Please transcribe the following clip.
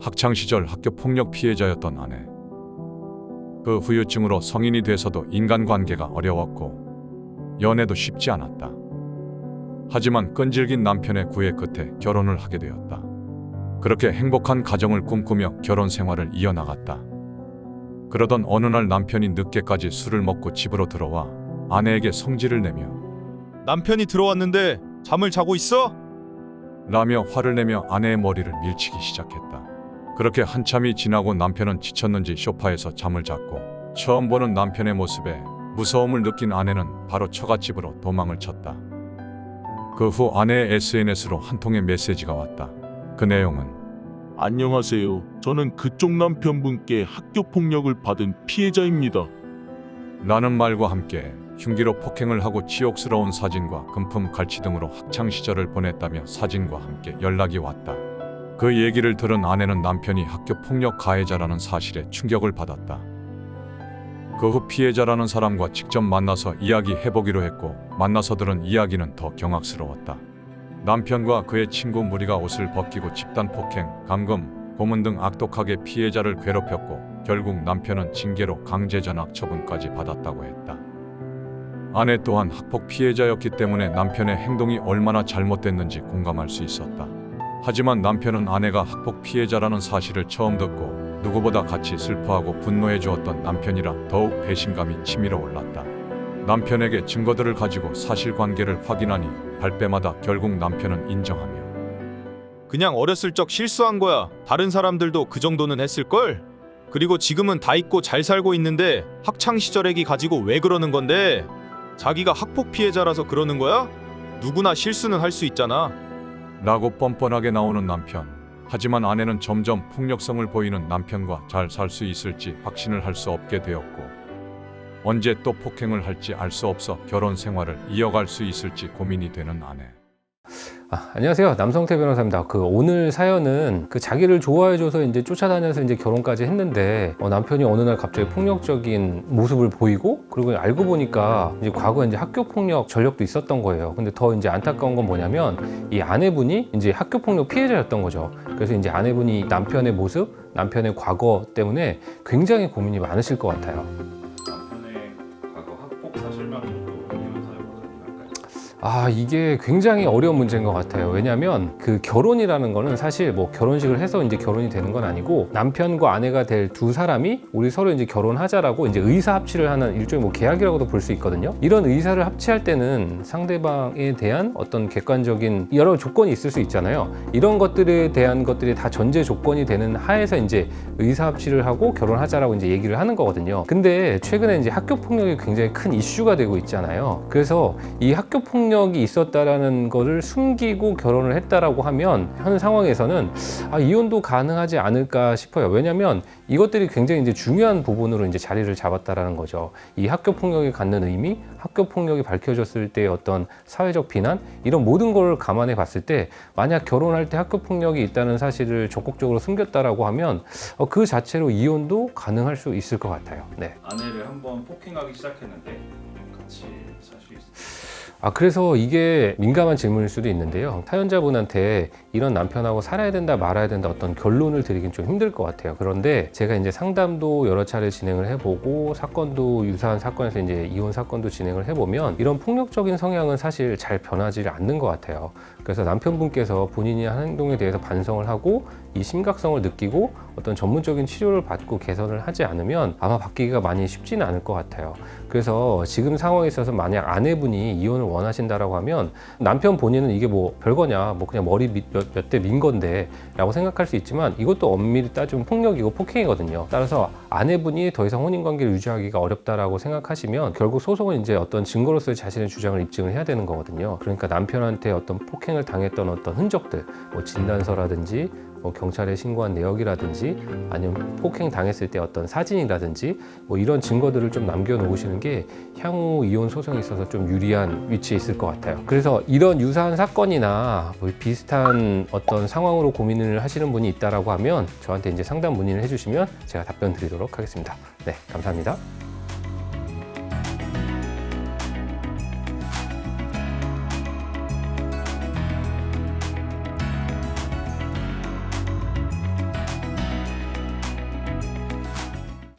학창시절 학교폭력 피해자였던 아내. 그 후유증으로 성인이 돼서도 인간관계가 어려웠고 연애도 쉽지 않았다. 하지만 끈질긴 남편의 구애 끝에 결혼을 하게 되었다. 그렇게 행복한 가정을 꿈꾸며 결혼 생활을 이어나갔다. 그러던 어느 날 남편이 늦게까지 술을 먹고 집으로 들어와 아내에게 성질을 내며 남편이 들어왔는데 잠을 자고 있어? 라며 화를 내며 아내의 머리를 밀치기 시작했다. 그렇게 한참이 지나고 남편은 지쳤는지 소파에서 잠을 잤고 처음 보는 남편의 모습에 무서움을 느낀 아내는 바로 처갓집으로 도망을 쳤다. 그 후 아내의 SNS로 한 통의 메시지가 왔다. 그 내용은 안녕하세요. 저는 그쪽 남편분께 학교 폭력을 받은 피해자입니다. 라는 말과 함께 흉기로 폭행을 하고 치욕스러운 사진과 금품 갈치 등으로 학창시절을 보냈다며 사진과 함께 연락이 왔다. 그 얘기를 들은 아내는 남편이 학교 폭력 가해자라는 사실에 충격을 받았다. 그 후 피해자라는 사람과 직접 만나서 이야기해보기로 했고 만나서 들은 이야기는 더 경악스러웠다. 남편과 그의 친구 무리가 옷을 벗기고 집단 폭행, 감금, 고문 등 악독하게 피해자를 괴롭혔고 결국 남편은 징계로 강제 전학 처분까지 받았다고 했다. 아내 또한 학폭 피해자였기 때문에 남편의 행동이 얼마나 잘못됐는지 공감할 수 있었다. 하지만 남편은 아내가 학폭 피해자라는 사실을 처음 듣고 누구보다 같이 슬퍼하고 분노해 주었던 남편이라 더욱 배신감이 치밀어 올랐다. 남편에게 증거들을 가지고 사실관계를 확인하니 발뺌하다 결국 남편은 인정하며 그냥 어렸을 적 실수한 거야. 다른 사람들도 그 정도는 했을걸? 그리고 지금은 다 잊고 잘 살고 있는데 학창시절 얘기 가지고 왜 그러는 건데? 자기가 학폭 피해자라서 그러는 거야? 누구나 실수는 할 수 있잖아. 라고 뻔뻔하게 나오는 남편. 하지만 아내는 점점 폭력성을 보이는 남편과 잘 살 수 있을지 확신을 할 수 없게 되었고 언제 또 폭행을 할지 알 수 없어 결혼 생활을 이어갈 수 있을지 고민이 되는 아내. 안녕하세요. 남성태 변호사입니다. 오늘 사연은 자기를 좋아해줘서 이제 쫓아다녀서 이제 결혼까지 했는데 남편이 어느 날 갑자기 폭력적인 모습을 보이고 그리고 알고 보니까 이제 과거에 이제 학교 폭력 전력도 있었던 거예요. 근데 더 이제 안타까운 건 뭐냐면 이 아내분이 이제 학교 폭력 피해자였던 거죠. 그래서 이제 아내분이 남편의 모습, 남편의 과거 때문에 굉장히 고민이 많으실 것 같아요. 남편의 과거 학폭 사실만으로도 이혼 사유가 가능할까요? 이게 굉장히 어려운 문제인 것 같아요. 왜냐하면 그 결혼이라는 거는 사실 뭐 결혼식을 해서 이제 결혼이 되는 건 아니고 남편과 아내가 될 두 사람이 우리 서로 이제 결혼하자라고 이제 의사 합치를 하는 일종의 뭐 계약이라고도 볼 수 있거든요. 이런 의사를 합치할 때는 상대방에 대한 어떤 객관적인 여러 조건이 있을 수 있잖아요. 이런 것들에 대한 것들이 다 전제 조건이 되는 하에서 이제 의사 합치를 하고 결혼하자라고 이제 얘기를 하는 거거든요. 근데 최근에 이제 학교 폭력이 굉장히 큰 이슈가 되고 있잖아요. 그래서 이 학교 폭력이 있었다라는 거를 숨기고 결혼을 했다라고 하면 현 상황에서는 이혼도 가능하지 않을까 싶어요. 왜냐하면 이것들이 굉장히 이제 중요한 부분으로 이제 자리를 잡았다라는 거죠. 이 학교 폭력이 갖는 의미, 학교 폭력이 밝혀졌을 때 어떤 사회적 비난 이런 모든 걸 감안해 봤을 때 만약 결혼할 때 학교 폭력이 있다는 사실을 적극적으로 숨겼다라고 하면 그 자체로 이혼도 가능할 수 있을 것 같아요. 네. 아내를 한번 폭행하기 시작했는데 같이 살 수 있어요. 그래서 이게 민감한 질문일 수도 있는데요. 사연자분한테 이런 남편하고 살아야 된다 말아야 된다 어떤 결론을 드리긴 좀 힘들 것 같아요. 그런데 제가 이제 상담도 여러 차례 진행을 해보고 사건도 유사한 사건에서 이제 이혼 사건도 진행을 해보면 이런 폭력적인 성향은 사실 잘 변하지 않는 것 같아요. 그래서 남편분께서 본인이 한 행동에 대해서 반성을 하고 이 심각성을 느끼고 어떤 전문적인 치료를 받고 개선을 하지 않으면 아마 바뀌기가 많이 쉽지는 않을 것 같아요. 그래서 지금 상황에 있어서 만약 아내분이 이혼을 원하신다라고 하면 남편 본인은 이게 뭐 별거냐, 뭐 그냥 머리 몇 대 민 건데 라고 생각할 수 있지만 이것도 엄밀히 따지면 폭력이고 폭행이거든요. 따라서 아내분이 더 이상 혼인관계를 유지하기가 어렵다라고 생각하시면 결국 소송은 이제 어떤 증거로서의 자신의 주장을 입증을 해야 되는 거거든요. 그러니까 남편한테 어떤 폭행을 당했던 어떤 흔적들, 뭐 진단서라든지 뭐 경찰에 신고한 내역이라든지 아니면 폭행 당했을 때 어떤 사진이라든지 뭐 이런 증거들을 좀 남겨놓으시는 게 향후 이혼 소송에 있어서 좀 유리한 위치에 있을 것 같아요. 그래서 이런 유사한 사건이나 뭐 비슷한 어떤 상황으로 고민을 하시는 분이 있다라고 하면 저한테 이제 상담 문의를 해주시면 제가 답변 드리도록 하겠습니다. 네, 감사합니다.